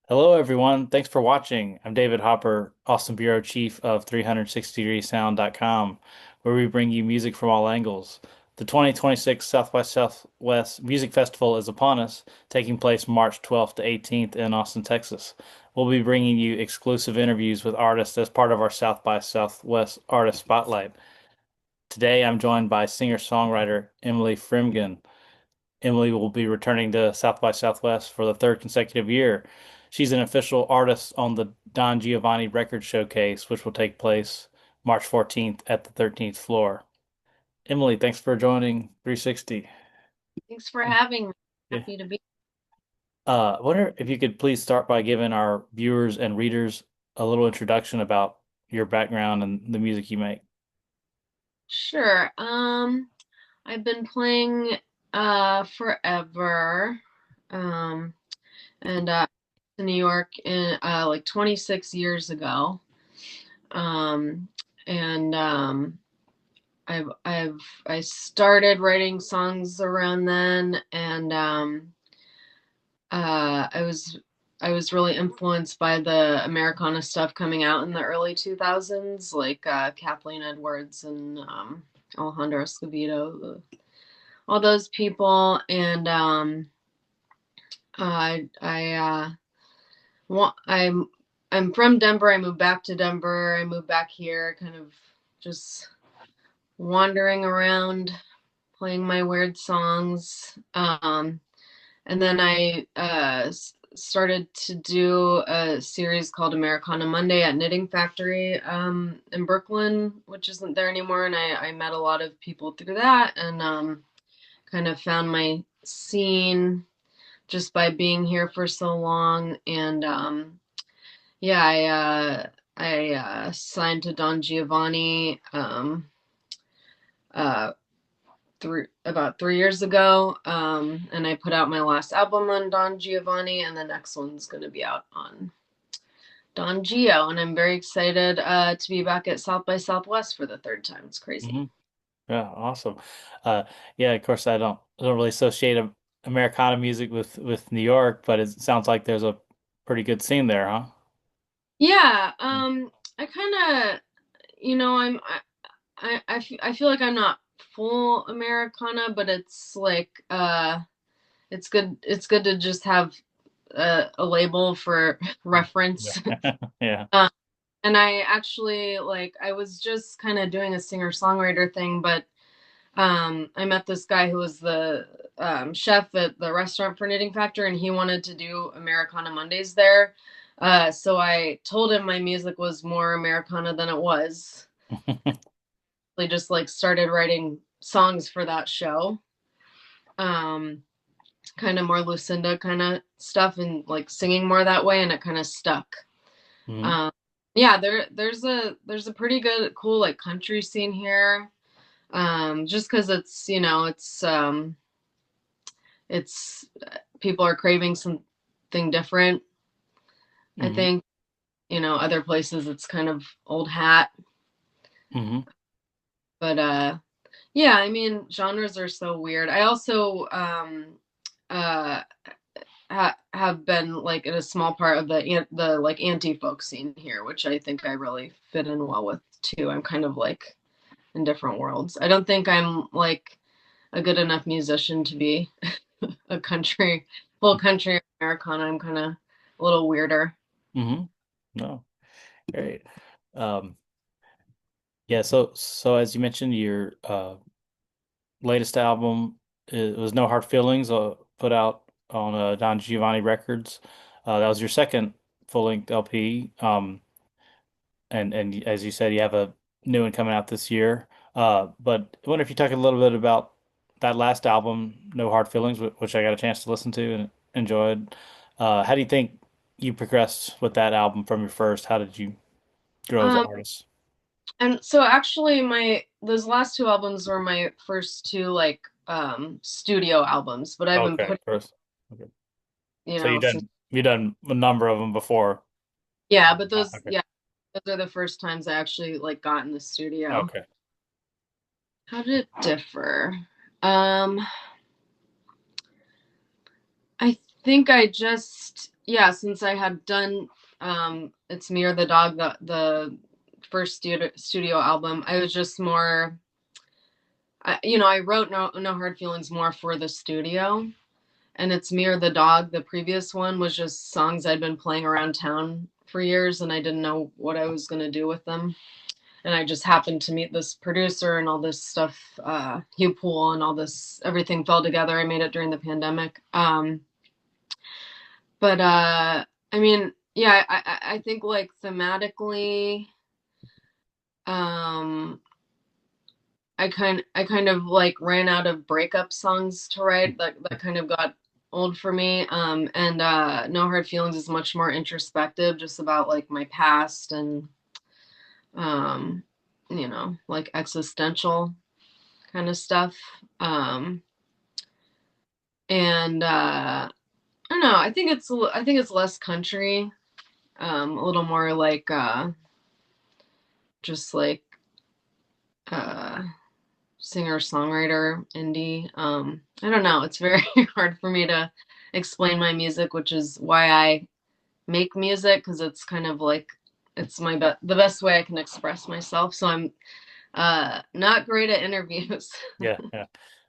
Hello, everyone. Thanks for watching. I'm David Hopper, Austin Bureau Chief of 360degreesound.com, where we bring you music from all angles. The 2026 South by Southwest Music Festival is upon us, taking place March 12th to 18th in Austin, Texas. We'll be bringing you exclusive interviews with artists as part of our South by Southwest Artist Spotlight. Today, I'm joined by singer-songwriter Emily Frembgen. Emily will be returning to South by Southwest for the third consecutive year. She's an official artist on the Don Giovanni Records Showcase, which will take place March 14th at the 13th floor. Emily, thanks for joining 360. Thanks for having me. Yeah. Happy to be. I wonder if you could please start by giving our viewers and readers a little introduction about your background and the music you make. Sure. I've been playing forever. Um and in New York in like 26 years ago. Um and I started writing songs around then, and I was really influenced by the Americana stuff coming out in the early 2000s, like Kathleen Edwards and Alejandro Escovedo, all those people. And I I'm from Denver. I moved back to Denver. I moved back here, kind of just wandering around, playing my weird songs. And then I started to do a series called Americana Monday at Knitting Factory in Brooklyn, which isn't there anymore. And I met a lot of people through that, and kind of found my scene just by being here for so long. And yeah, I signed to Don Giovanni uh, about 3 years ago, and I put out my last album on Don Giovanni, and the next one's going to be out on Don Gio, and I'm very excited to be back at South by Southwest for the third time. It's crazy. Hmm. Yeah, awesome. Uh, yeah, of course, I don't really associate Americana music with New York, but it sounds like there's a pretty good scene there, huh? Yeah, I kind of, I feel like I'm not full Americana, but it's like it's good to just have a label for reference. Yeah. Yeah. And I actually, like, I was just kind of doing a singer-songwriter thing, but I met this guy who was the chef at the restaurant for Knitting Factor, and he wanted to do Americana Mondays there. So I told him my music was more Americana than it was. I just like started writing songs for that show, um, kind of more Lucinda kind of stuff, and like singing more that way, and it kind of stuck. Hmm. Um, yeah, there's a pretty good cool like country scene here. Just because it's people are craving something different. I Hmm. think, other places it's kind of old hat, Hmm. but yeah, I mean, genres are so weird. I also uh have been like in a small part of the like anti-folk scene here, which I think I really fit in well with too. I'm kind of like in different worlds. I don't think I'm like a good enough musician to be a full country Americana. I'm kind of a little weirder. Hmm. No, great. Um, yeah, so as you mentioned, your latest album it was No Hard Feelings, put out on Don Giovanni Records. That was your second full-length LP. And as you said, you have a new one coming out this year. But I wonder if you talk a little bit about that last album, No Hard Feelings, which I got a chance to listen to and enjoyed. How do you think you progressed with that album from your first? How did you grow as an Um, artist? and so actually my those last two albums were my first two like studio albums, but I've been Okay, putting, first. Okay. So since you done a number of them before. yeah, but Okay. those are the first times I actually like got in the studio. Okay. How did it differ? Um, I think I just, yeah, since I had done It's Me or the Dog, the first studio album, I was just more I wrote No Hard Feelings more for the studio, and It's Me or the Dog, the previous one, was just songs I'd been playing around town for years, and I didn't know what I was going to do with them. And I just happened to meet this producer and all this stuff, Hugh Poole, and all this, everything fell together. I made it during the pandemic. But I mean, yeah, I think like thematically, um, I kind of like ran out of breakup songs to write. That kind of got old for me. And No Hard Feelings is much more introspective, just about like my past and um, like existential kind of stuff. Um, and I don't know. I think it's less country, a little more like just like uh singer songwriter indie. I don't know. It's very hard for me to explain my music, which is why I make music, because it's kind of like it's the best way I can express myself. So I'm not great at interviews. Yeah, yeah.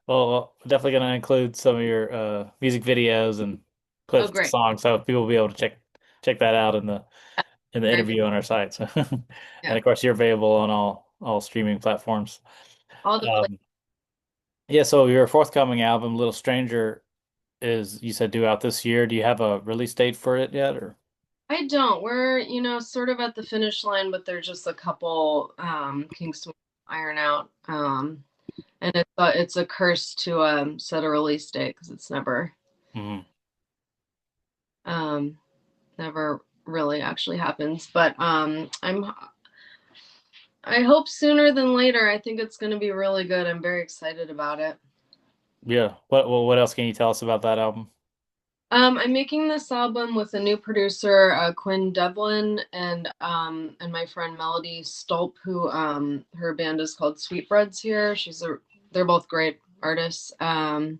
Well, we're definitely going to include some of your music videos and Oh, clips to great. songs, so people will be able to check that out in the Very, interview on our site. So, and yeah. of course, you're available on all streaming platforms. All the Um, yeah. So your forthcoming album, Little Stranger, is you said due out this year. Do you have a release date for it yet, or? I don't. We're, sort of at the finish line, but there's just a couple kinks to iron out. And it's a curse to set a release date, because it's Mhm. um never really actually happens. But I hope sooner than later. I think it's going to be really good. I'm very excited about it. Yeah. What else can you tell us about that album? I'm making this album with a new producer, Quinn Devlin, and my friend Melody Stolp, who her band is called Sweetbreads here. They're both great artists, and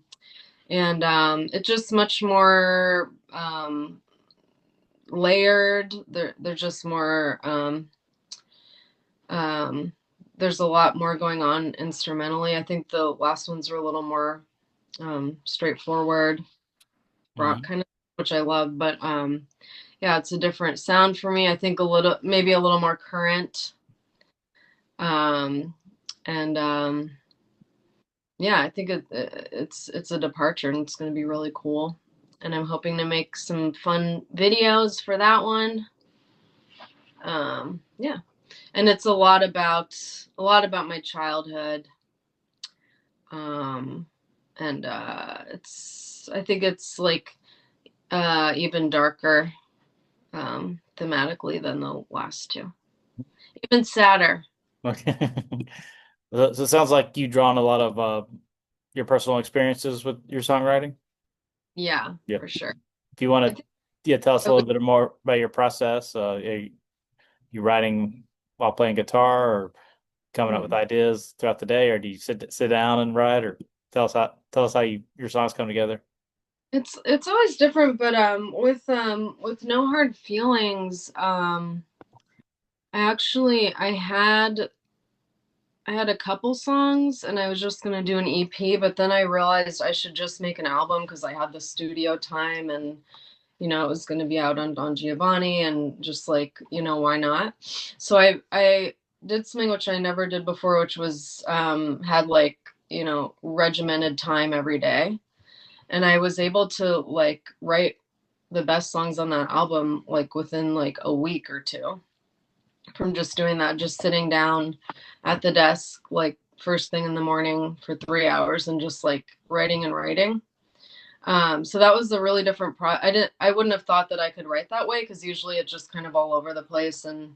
it's just much more layered. They're just more um, there's a lot more going on instrumentally. I think the last ones are a little more straightforward rock Mhm. kind of, which I love. But yeah, it's a different sound for me. I think maybe a little more current. Um, and yeah, I think it's a departure, and it's going to be really cool. And I'm hoping to make some fun videos for that one. Yeah, and it's a lot about my childhood. Um, and I think it's like even darker thematically than the last two. Even sadder. Okay. So it sounds like you've drawn a lot of your personal experiences with your songwriting. Yeah, Yeah. for sure. If you want I to, think yeah, tell us a at little least bit more about your process. You writing while playing guitar, or coming up with hmm. ideas throughout the day, or do you sit down and write, or tell us how your songs come together? It's always different, but with No Hard Feelings, I had a couple songs, and I was just gonna do an EP, but then I realized I should just make an album, because I had the studio time, and it was going to be out on Don Giovanni, and just like, why not? So I did something which I never did before, which was had like, regimented time every day. And I was able to like write the best songs on that album like within like a week or two, from just doing that, just sitting down at the desk like first thing in the morning for 3 hours, and just like writing and writing. So that was a really different I wouldn't have thought that I could write that way, because usually it's just kind of all over the place. And,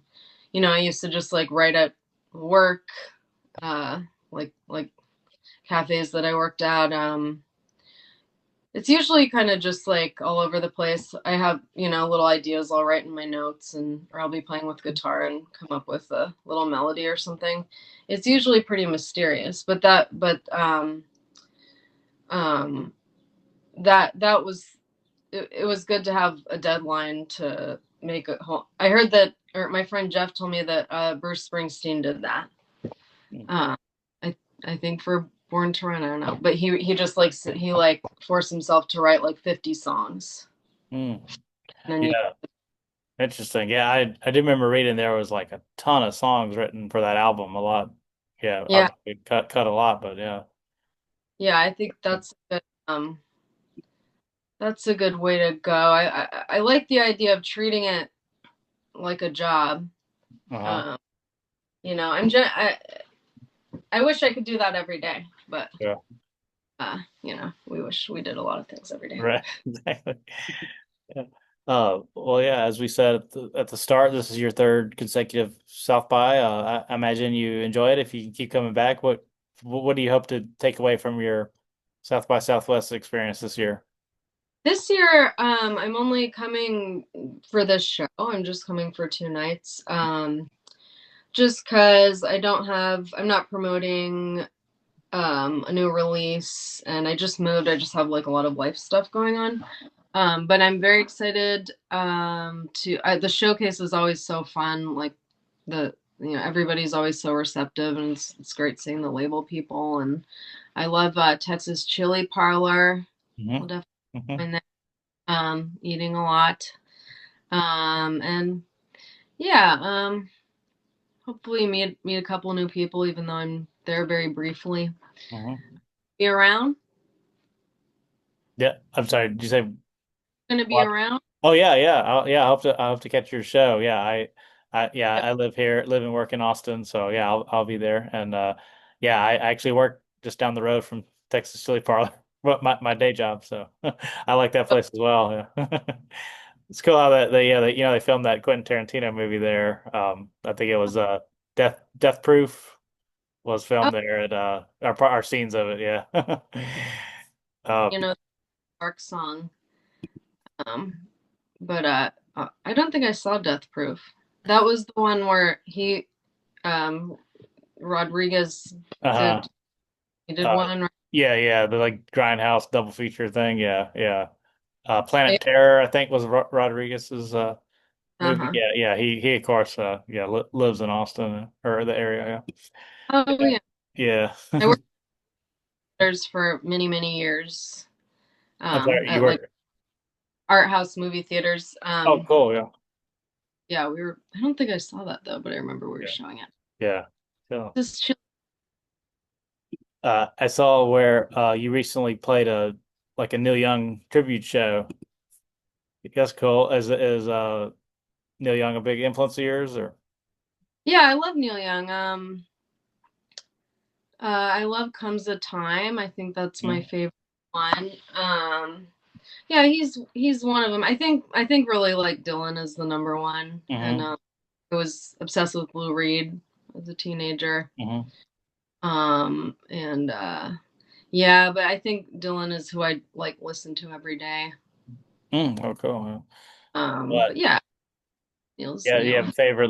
I used to just like write at work, uh, like cafes that I worked at. It's usually kind of just like all over the place. I have, little ideas I'll write in my notes, or I'll be playing with guitar and come up with a little melody or something. It's usually pretty mysterious, but um, that was it was good to have a deadline to make a whole. I heard that, or my friend Jeff told me that Bruce Springsteen did that. Uh, I I think for Born to Run, I don't know, but he just he like forced himself to write like 50 songs, Mm. and then Yeah, interesting. Yeah, I did remember reading there was like a ton of songs written for that album. A lot. Yeah, yeah, obviously cut a lot, but yeah. yeah, I think that's a good way to go. I like the idea of treating it like a job. Uh-huh. Um, I wish I could do that every day, but Yeah. we wish we did a lot of things every day. Right. Exactly. Yeah. Well, yeah, as we said at the start, this is your third consecutive South by. I imagine you enjoy it. If you keep coming back, what do you hope to take away from your South by Southwest experience this year? This year, I'm only coming for this show. I'm just coming for 2 nights. Just because I'm not promoting a new release, and I just moved. I just have like a lot of life stuff going on. But I'm very excited the showcase is always so fun. Like everybody's always so receptive, and it's great seeing the label people. And I love Texas Chili Parlor. We'll Hmm. definitely Hmm. find that eating a lot. And yeah, hopefully meet a couple new people, even though I'm there very briefly. Hmm. Be around. Yeah, I'm sorry. Did you say Gonna be what? around. Oh yeah, yeah, I hope to catch your show. Yeah, yeah, Yep. I live and work in Austin, so yeah, I'll be there. And yeah, I actually work just down the road from Texas Chili Parlor, my day job. So I like that place as well. Yeah, it's cool how that they filmed that Quentin Tarantino movie there. I think it was Death Proof was Oh, filmed there at our scenes of it. Yeah. Uh, you know, dark song. Um, but I don't think I saw Death Proof. That was the one where um Rodriguez uh, did he did uh, one. yeah, yeah, the like Grindhouse double feature thing. Yeah, yeah. Planet Terror, I think, was Rodriguez's movie. Uh-huh. Yeah, yeah. He of course, yeah, li lives in Austin or the area. Oh Yeah, yeah. yeah. I worked there for many, many years. I'm sorry, you At like were. art house movie theaters. Oh, cool. Yeah, Yeah, I don't think I saw that though, but I remember we were yeah, showing it. yeah. So, Just chill. I saw where you recently played a like a Neil Young tribute show. That's cool. Is Neil Young a big influence of yours, or? Yeah, I love Neil Young. I love Comes a Time. I think that's my Mm-hmm. favorite one. Yeah, he's one of them. I think really like Dylan is the number one, and Mm-hmm. I was obsessed with Lou Reed as a teenager. Mm-hmm. And yeah, but I think Dylan is who I like listen to every day. Oh, cool. Yeah. But yeah, Neil's Yeah, do you have Neil. a favorite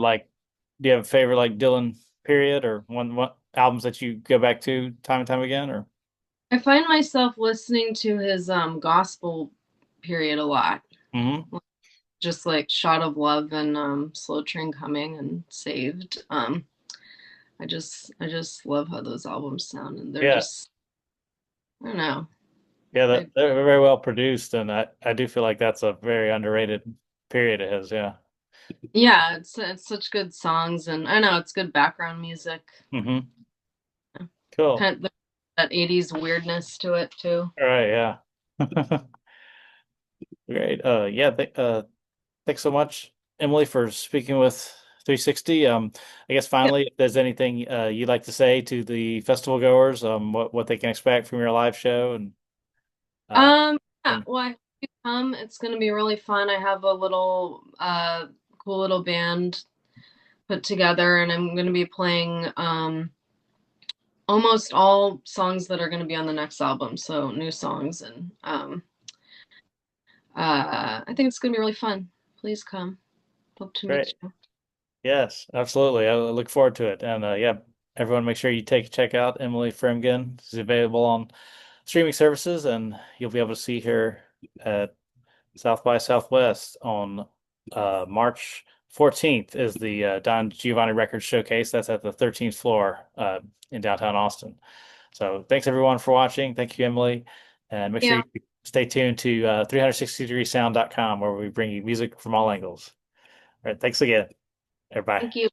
like Dylan period or one albums that you go back to time and time again or? I find myself listening to his gospel period a lot. Hmm. Just like Shot of Love and Slow Train Coming and Saved. I just love how those albums sound, and they're Yeah. just I don't know. Yeah, I they're very well produced and I do feel like that's a very underrated period of his, yeah. Yeah, it's such good songs, and I know it's good background music. Hmm. Cool. Kind of that 80s weirdness to it too. All right, yeah. Great. Yeah, thanks so much, Emily, for speaking with 360. I guess Yeah. finally, if there's anything you'd like to say to the festival goers, what they can expect from your live show uh Um, yeah, and well, I hope you come. It's gonna be really fun. I have a little cool little band put together, and I'm gonna be playing almost all songs that are gonna be on the next album, so new songs, and I think it's gonna be really fun. Please come. Hope to meet great. you. Yes, absolutely. I look forward to it. And yeah, everyone make sure you check out Emily Frembgen. She's available on streaming services and you'll be able to see her at South by Southwest on March 14th is the Don Giovanni Records Showcase. That's at the 13th floor in downtown Austin. So thanks everyone for watching. Thank you, Emily. And make sure Yeah, you stay tuned to 360degreesound.com where we bring you music from all angles. All right, thanks again. thank Everybody. you.